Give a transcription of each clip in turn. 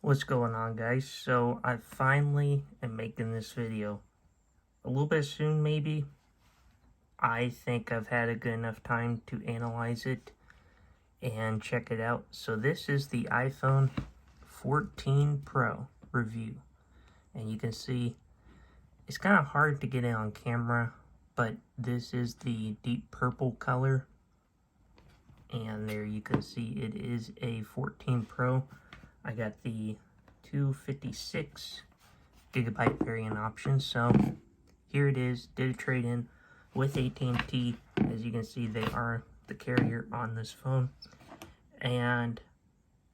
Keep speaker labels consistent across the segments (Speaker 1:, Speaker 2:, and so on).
Speaker 1: What's going on, guys? So I finally am making this video a little bit soon, maybe. I think I've had a good enough time to analyze it and check it out. So this is the iPhone 14 Pro review, and you can see it's kind of hard to get it on camera, but this is the deep purple color, and there you can see it is a 14 Pro. I got the 256 gigabyte variant option, so here it is. Did a trade-in with AT&T. As you can see, they are the carrier on this phone. And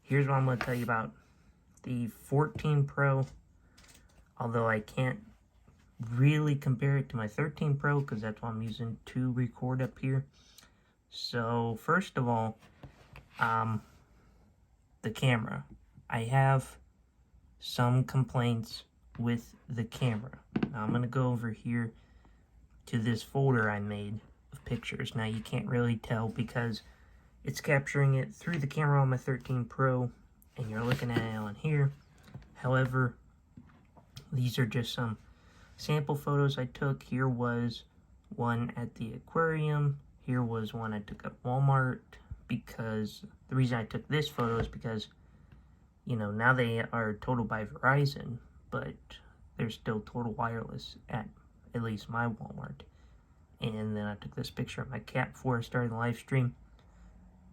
Speaker 1: here's what I'm going to tell you about the 14 Pro. Although I can't really compare it to my 13 Pro because that's what I'm using to record up here. So first of all, the camera. I have some complaints with the camera. Now I'm going to go over here to this folder I made of pictures. Now you can't really tell because it's capturing it through the camera on my 13 Pro and you're looking at it on here. However, these are just some sample photos I took. Here was one at the aquarium. Here was one I took at Walmart, because the reason I took this photo is because, you know, now they are Total by Verizon, but they're still Total Wireless at least my Walmart. And then I took this picture of my cat before I started the live stream.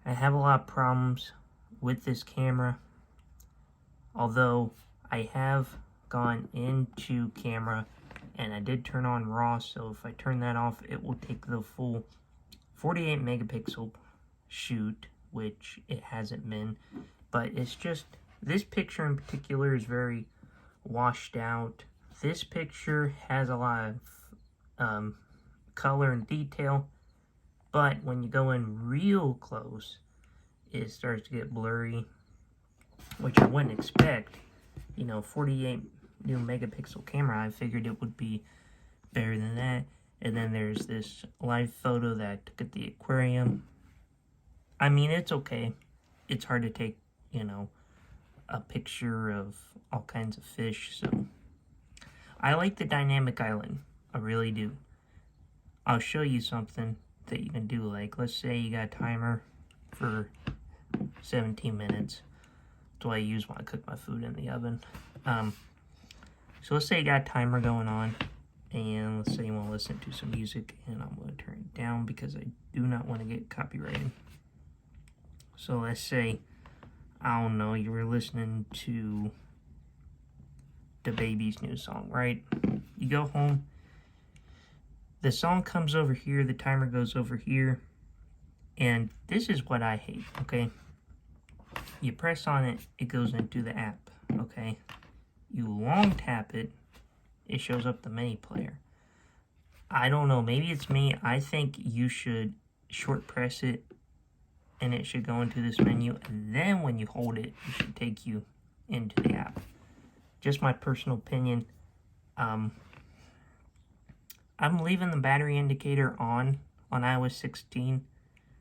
Speaker 1: I have a lot of problems with this camera, although I have gone into camera and I did turn on RAW, so if I turn that off, it will take the full 48 megapixel shoot, which it hasn't been, but it's just, this picture in particular is very washed out. This picture has a lot of color and detail, but when you go in real close, it starts to get blurry, which I wouldn't expect. You know, 48 new megapixel camera, I figured it would be better than that. And then there's this live photo that I took at the aquarium. I mean, it's okay. It's hard to take, you know, a picture of all kinds of fish, so I like the dynamic island. I really do. I'll show you something that you can do. Like, let's say you got a timer for 17 minutes. That's what I use when I cook my food in the oven. So let's say you got a timer going on, and let's say you want to listen to some music, and I'm going to turn it down because I do not want to get copyrighted. So let's say, I don't know, you were listening to the baby's new song, right? You go home, the song comes over here, the timer goes over here, and this is what I hate, okay? You press on it, it goes into the app, okay? You long tap it, it shows up the mini player. I don't know, maybe it's me. I think you should short press it and it should go into this menu, and then when you hold it, it should take you into the app. Just my personal opinion. I'm leaving the battery indicator on iOS 16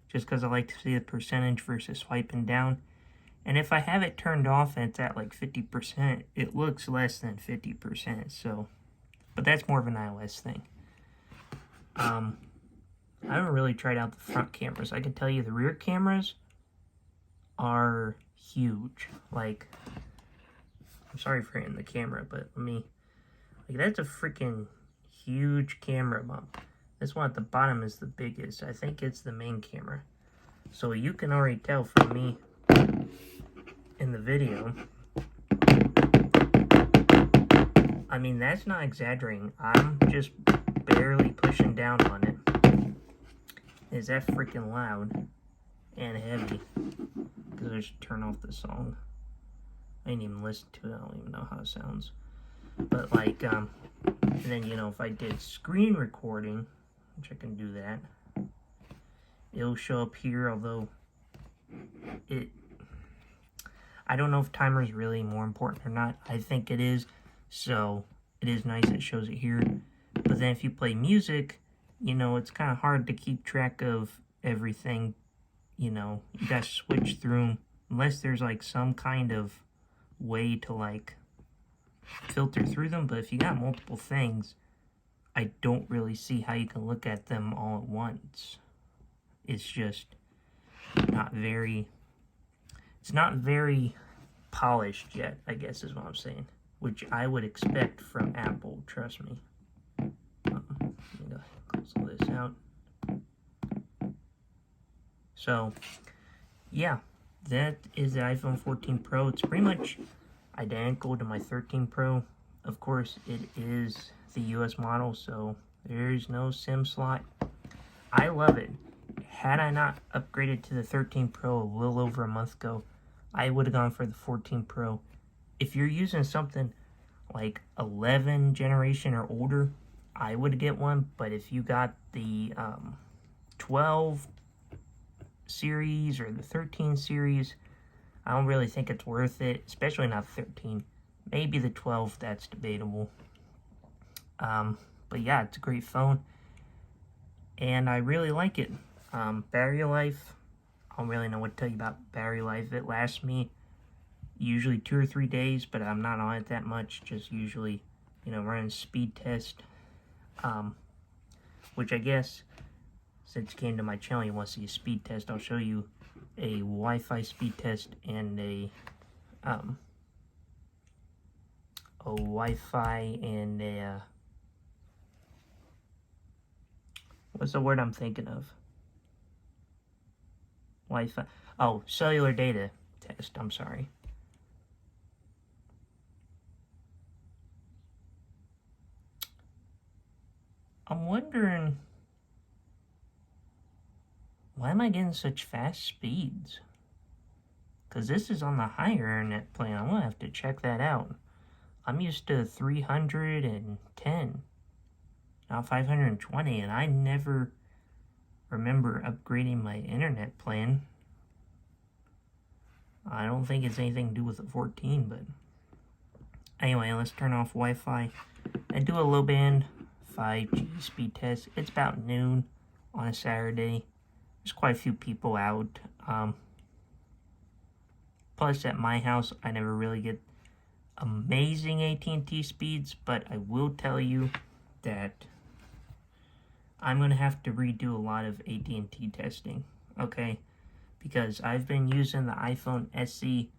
Speaker 1: just because I like to see the percentage versus swiping down. And if I have it turned off and it's at like 50%, it looks less than 50%. So, but that's more of an iOS thing. I haven't really tried out the front cameras. I can tell you the rear cameras are huge. Like, I'm sorry for hitting the camera, but like, that's a freaking huge camera bump. This one at the bottom is the biggest. I think it's the main camera. So you can already tell from me in the video. I mean, that's not exaggerating. I'm just barely pushing down on it. Is that freaking loud and heavy? Because I should turn off the song. I didn't even listen to it. I don't even know how it sounds. But like, and then, you know, if I did screen recording, which I can do that, it'll show up here, although I don't know if timer is really more important or not. I think it is, so it is nice it shows it here. But then if you play music, you know, it's kind of hard to keep track of everything. You know, you gotta switch through them, unless there's like some kind of way to like filter through them, but if you got multiple things, I don't really see how you can look at them all at once. It's just not very, it's not very polished yet, I guess is what I'm saying, which I would expect from Apple, trust me. Let me go close all this out. So, yeah, that is the iPhone 14 Pro. It's pretty much identical to my 13 Pro. Of course, it is the US model, so there's no SIM slot. I love it. Had I not upgraded to the 13 Pro a little over a month ago, I would have gone for the 14 Pro. If you're using something like 11 generation or older, I would get one, but if you got the 12 series or the 13 series, I don't really think it's worth it, especially not 13. Maybe the 12, that's debatable. But yeah, it's a great phone, and I really like it. Battery life, I don't really know what to tell you about battery life. It lasts me usually 2 or 3 days, but I'm not on it that much, just usually, you know, running speed test, which I guess, since you came to my channel, you want to see a speed test, I'll show you a Wi-Fi speed test and a Wi-Fi and a, what's the word I'm thinking of? Wi-Fi, oh, cellular data test, I'm sorry. I'm wondering, why am I getting such fast speeds? Because this is on the higher internet plan. I'm going to have to check that out. I'm used to 310, now 520, and I never remember upgrading my internet plan. I don't think it's anything to do with the 14, but anyway, let's turn off Wi-Fi and do a low band 5G speed test. It's about noon on a Saturday. There's quite a few people out. Plus, at my house, I never really get amazing AT&T speeds, but I will tell you that I'm going to have to redo a lot of AT&T testing, okay? Because I've been using the iPhone SE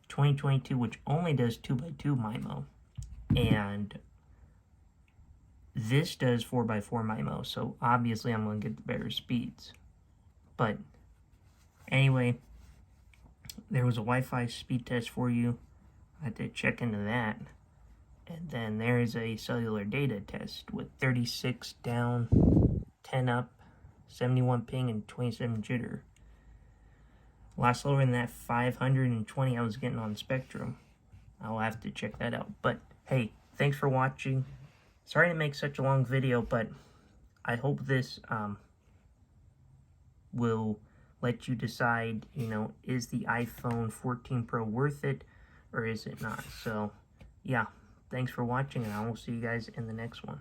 Speaker 1: 2022, which only does 2x2 MIMO, and this does 4x4 MIMO, so obviously I'm going to get the better speeds. But anyway, there was a Wi-Fi speed test for you. I had to check into that. And then there is a cellular data test with 36 down, 10 up, 71 ping, and 27 jitter. A lot slower than that 520 I was getting on Spectrum. I'll have to check that out. But hey, thanks for watching. Sorry to make such a long video, but I hope this will let you decide, you know, is the iPhone 14 Pro worth it or is it not? So, yeah, thanks for watching, and I will see you guys in the next one.